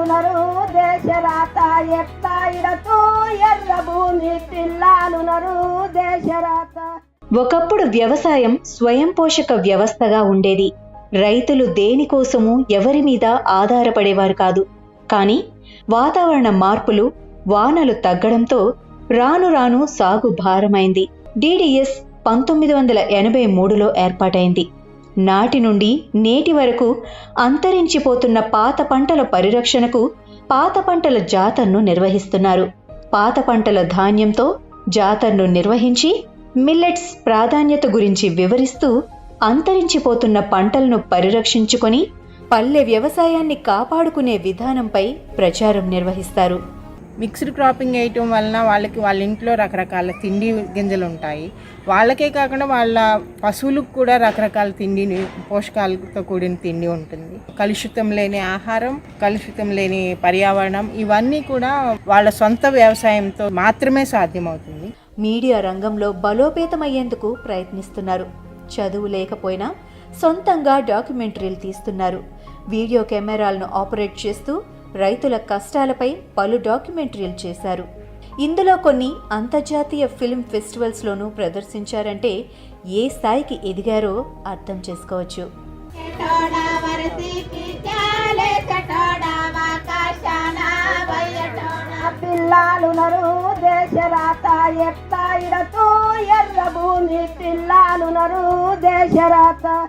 పిల్లాలునరు దేశరాత ఎత్తాయిడతో ఎర్ర భూమి పిల్లాలునరు దేశరాత. ఒకప్పుడు వ్యవసాయం స్వయం పోషక వ్యవస్థగా ఉండేది. రైతులు దేనికోసము ఎవరి మీద ఆధారపడేవారు కాదు. కానీ వాతావరణ మార్పులు, వానలు తగ్గడంతో రాను రాను సాగు భారమైంది. డిడిఎస్ 1983లో ఏర్పాటైంది. నాటి నుండి నేటి వరకు అంతరించిపోతున్న పాత పంటల పరిరక్షణకు పాత పంటల జాతరను నిర్వహిస్తున్నారు. పాత పంటల ధాన్యంతో జాతరను నిర్వహించి మిల్లెట్స్ ప్రాధాన్యత గురించి వివరిస్తూ అంతరించిపోతున్న పంటలను పరిరక్షించుకొని పల్లె వ్యవసాయాన్ని కాపాడుకునే విధానంపై ప్రచారం నిర్వహిస్తారు. మిక్స్డ్ క్రాపింగ్ వేయటం వలన వాళ్ళ ఇంట్లో రకరకాల తిండి గింజలు ఉంటాయి. వాళ్ళకే కాకుండా వాళ్ళ పశువులకు కూడా రకరకాల తిండిని, పోషకాలతో కూడిన తిండి ఉంటుంది. కలుషితం లేని ఆహారం, కలుషితం లేని పర్యావరణం, ఇవన్నీ కూడా వాళ్ళ సొంత వ్యవసాయంతో మాత్రమే సాధ్యమవుతుంది. మీడియా రంగంలో బలోపేతమయ్యేందుకు ప్రయత్నిస్తున్నారు. చదువు లేకపోయినా సొంతంగా డాక్యుమెంటరీలు తీస్తున్నారు. వీడియో కెమెరాలను ఆపరేట్ చేస్తూ రైతుల కష్టాలపై పలు డాక్యుమెంటరీలు చేశారు. ఇందులో కొన్ని అంతర్జాతీయ ఫిల్మ్ ఫెస్టివల్స్లోనూ ప్రదర్శించారంటే ఏ స్థాయికి ఎదిగారో అర్థం చేసుకోవచ్చు. పిల్లాలునరు దేశరాత ఎత్తాయిడతో ఎర్ర భూమి పిల్లాలునరు దేశరాత.